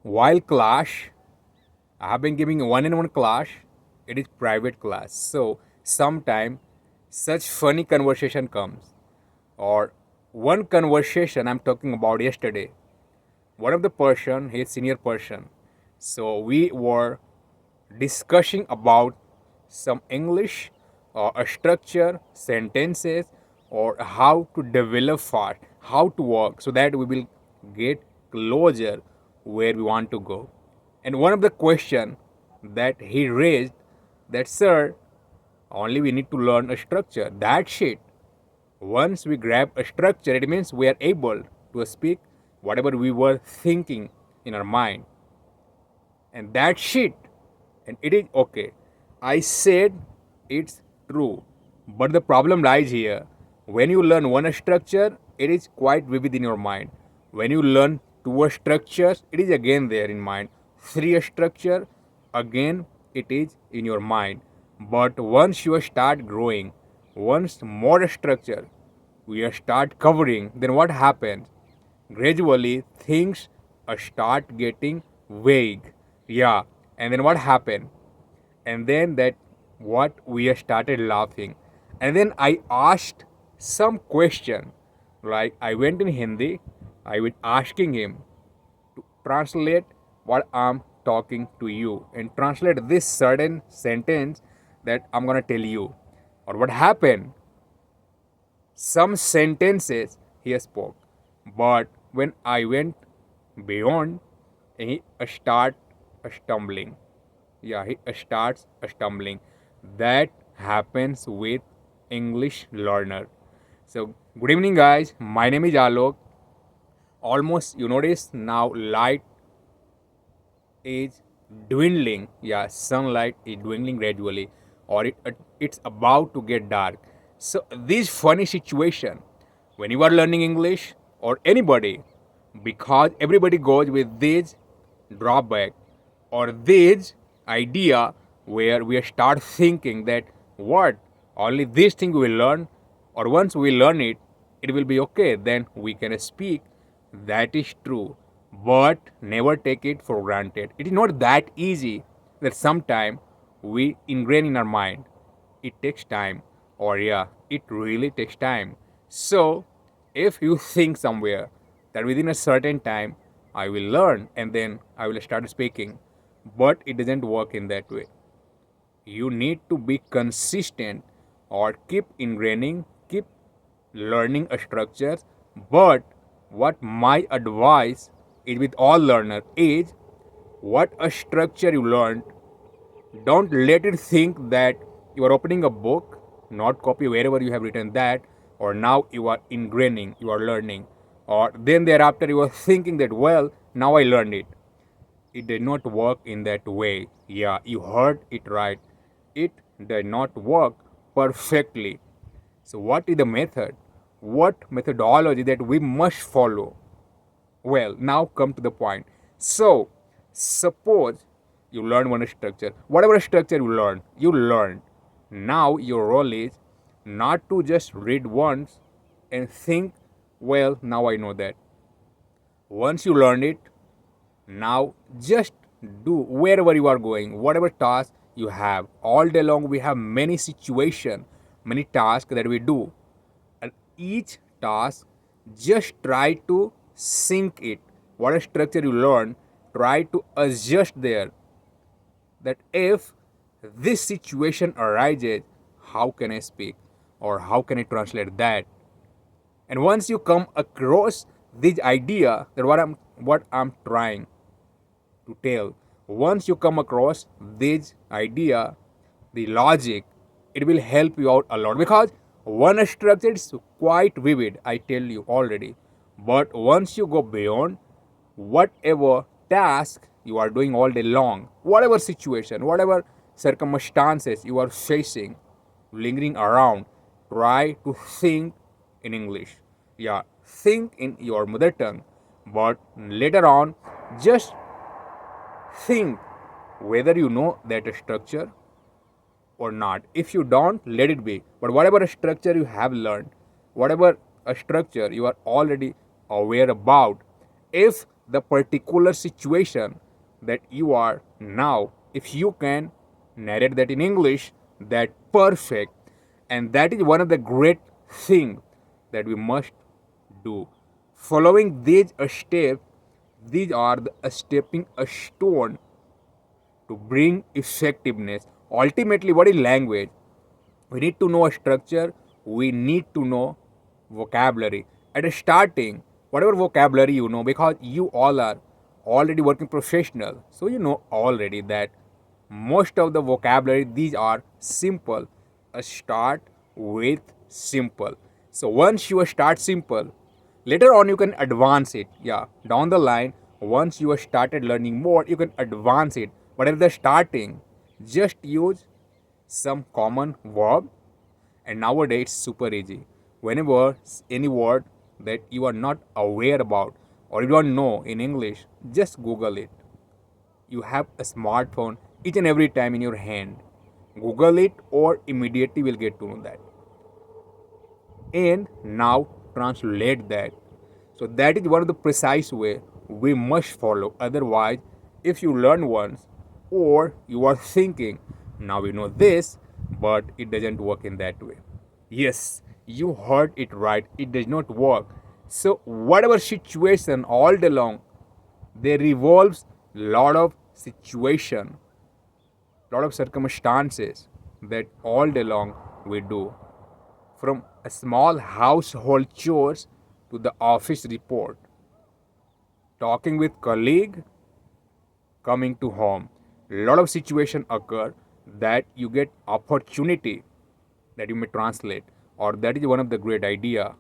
While class, I have been giving one-on-one class. It is private class. So sometime such funny conversation comes. Or one conversation I'm talking about yesterday. One of the person, his senior person. So we were discussing about some English or a structure, sentences, or how to develop fast, how to work, so that we will get closer where we want to go. And one of the question that he raised that sir, only we need to learn a structure. That's it. Once we grab a structure, it means we are able to speak whatever we were thinking in our mind. And that's it. And it is okay. I said it's true. But the problem lies here. When you learn one structure, it is quite vivid in your mind. When you learn two structures, it is again there in mind. Three structure, again it is in your mind. But once you start growing, once more structure we start covering, then what happens? Gradually things start getting vague. Yeah, and then what happened? And then that what we started laughing. And then I asked some question, like I went in Hindi, I was asking him to translate what I'm talking to you and translate this certain sentence that I'm gonna tell you. Or what happened? Some sentences he spoke, but when I went beyond, he start stumbling. Yeah, he starts stumbling. That happens with English learner. So good evening, guys. My name is Alok. Almost you notice now light is dwindling. Yeah, sunlight is dwindling gradually, or it's about to get dark. So this funny situation when you are learning English or anybody, because everybody goes with this drawback or this idea where we start thinking that what only this thing we will learn, or once we learn it, it will be okay, then we can speak. That is true, but never take it for granted. It is not that easy that sometime we ingrain in our mind. It takes time, or yeah, it really takes time. So if you think somewhere that within a certain time I will learn and then I will start speaking, but it doesn't work in that way. You need to be consistent or keep ingraining, keep learning a structure. But what my advice is with all learner is, what a structure you learned, don't let it think that you are opening a book, not copy wherever you have written that, or now you are ingraining, you are learning, or then thereafter you are thinking that, well, now I learned it. It did not work in that way. Yeah, you heard it right. It did not work perfectly. So, what is the method? What methodology that we must follow? Well, now come to the point. So, suppose you learn one structure. Whatever structure you learn, you learn. Now, your role is not to just read once and think, well, now I know that. Once you learn it, now just do wherever you are going, whatever task you have. All day long, we have many situations, many tasks that we do. And each task, just try to sync it. Whatever structure you learn, try to adjust there. That if this situation arises, how can I speak? Or how can I translate that? And once you come across this idea that what I'm trying to tell. Once you come across this idea, the logic, it will help you out a lot, because one structure is quite vivid, I tell you already. But once you go beyond, whatever task you are doing all day long, whatever situation, whatever circumstances you are facing, lingering around, try to think in English. Yeah, think in your mother tongue. But later on, just think whether you know that structure or not. If you don't, let it be. But whatever structure you have learned, whatever a structure you are already aware about, if the particular situation that you are now. If you can narrate that in English, that perfect. And that is one of the great things that we must do. Following these steps, these are the stepping a stone to bring effectiveness. Ultimately, what is language? We need to know a structure, we need to know vocabulary. At the starting, whatever vocabulary you know, because you all are already working professional, so you know already that most of the vocabulary these are simple. Start with simple. So once you start simple, later on you can advance it. Yeah, down the line, once you have started learning more, you can advance it. But at the starting, just use some common verb, and nowadays it's super easy. Whenever any word that you are not aware about or you don't know in English, just Google it. You have a smartphone each and every time in your hand. Google it or immediately will get to know that. And now translate that. So that is one of the precise way we must follow. Otherwise, if you learn once or you are thinking, now we know this, but it doesn't work in that way. Yes, you heard it right. It does not work. So whatever situation all day long, there revolves lot of situation, lot of circumstances that all day long we do. From a small household chores to the office report, talking with colleague, coming to home. Lot of situation occur that you get opportunity that you may translate, or that is one of the great idea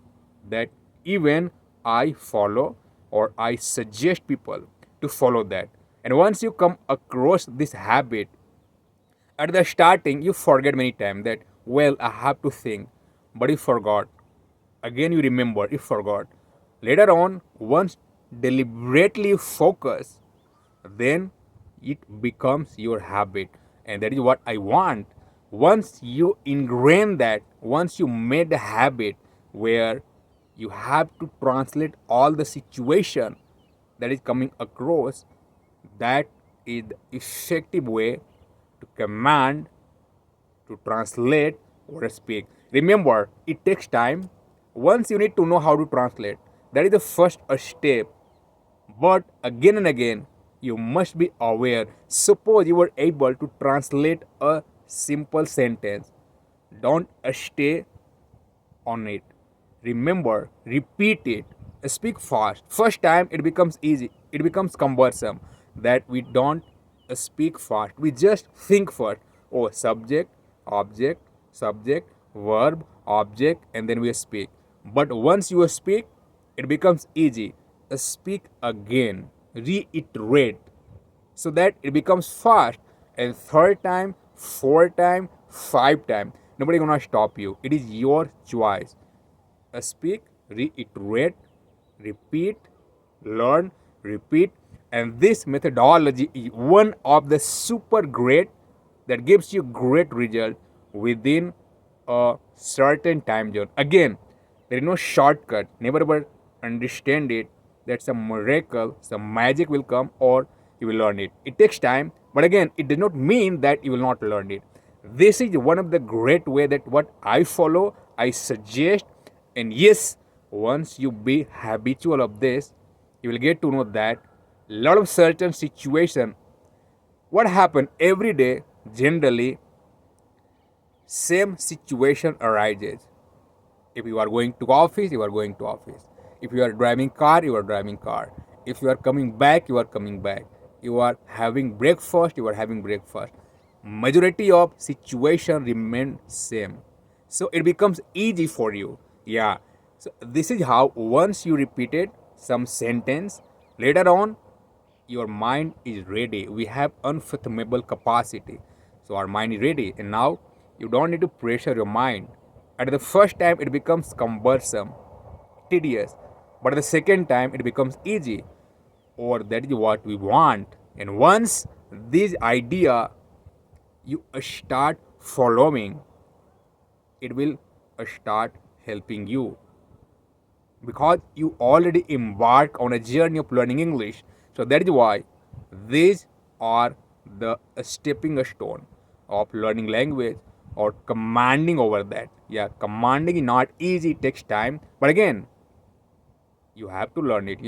that even I follow or I suggest people to follow that. And once you come across this habit, at the starting you forget many times that, well, I have to think, but you forgot. Again you remember, you forgot. Later on, once deliberately you focus, then it becomes your habit. And that is what I want. Once you ingrain that, once you made a habit where you have to translate all the situation that is coming across, that is the effective way to command, to translate or speak. Remember, it takes time. Once you need to know how to translate, that is the first step. But again and again, you must be aware. Suppose you were able to translate a simple sentence, don't stay on it. Remember, repeat it, speak fast. First time it becomes easy, it becomes cumbersome that we don't speak fast. We just think first. Oh, subject, verb, object, and then we speak. But once you speak, it becomes easy. Speak again, reiterate, so that it becomes fast. And third time, fourth time, five time, nobody gonna stop you. It is your choice. Speak, reiterate, repeat, learn, repeat. And this methodology is one of the super great that gives you great result within a certain time zone. Again, there is no shortcut. Never ever understand it that some miracle, some magic will come or you will learn it. It takes time, but again, it does not mean that you will not learn it. This is one of the great way that what I follow, I suggest. And yes, once you be habitual of this, you will get to know that a lot of certain situation, what happen every day, generally same situation arises. If you are going to office, you are going to office. If you are driving car, you are driving car. If you are coming back, you are coming back. You are having breakfast, you are having breakfast. Majority of situation remain same. So it becomes easy for you. Yeah. So this is how once you repeated some sentence, later on your mind is ready. We have unfathomable capacity. So our mind is ready. And now you don't need to pressure your mind. At the first time it becomes cumbersome, tedious. But at the second time it becomes easy. Or that is what we want. And once this idea you start following, it will start helping you. because you already embark on a journey of learning English. So that is why these are the stepping stone of learning language or commanding over that. Yeah, commanding is not easy, it takes time. But again, you have to learn it,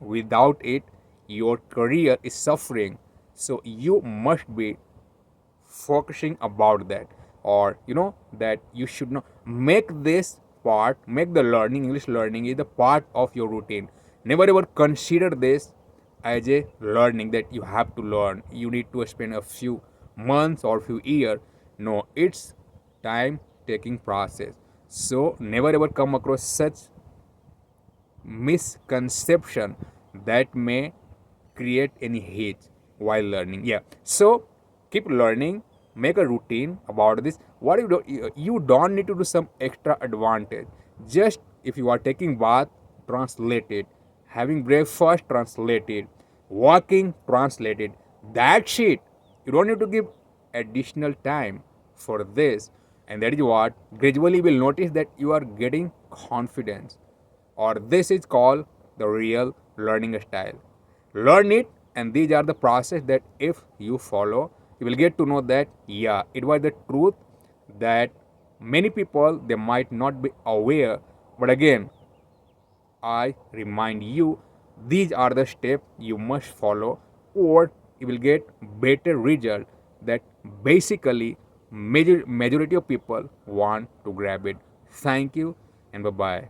without it your career is suffering. So you must be focusing about that, or that you should not make the learning English learning is the part of your routine. Never ever consider this as a learning that you have to learn, you need to spend a few months or few years. No, it's time taking process. So never ever come across such misconception that may create any hate while learning. Yeah. So keep learning, make a routine about this. What you don't need to do some extra advantage. Just if you are taking bath, translate it. Having breakfast, translate it. Walking, translate it. That's it. You don't need to give additional time for this. And that is what gradually will notice that you are getting confidence, or this is called the real learning style. Learn it, and these are the process that if you follow, you will get to know that yeah, it was the truth that many people they might not be aware. But again, I remind you, these are the steps you must follow, or you will get better result that basically majority of people want to grab it. Thank you and bye bye.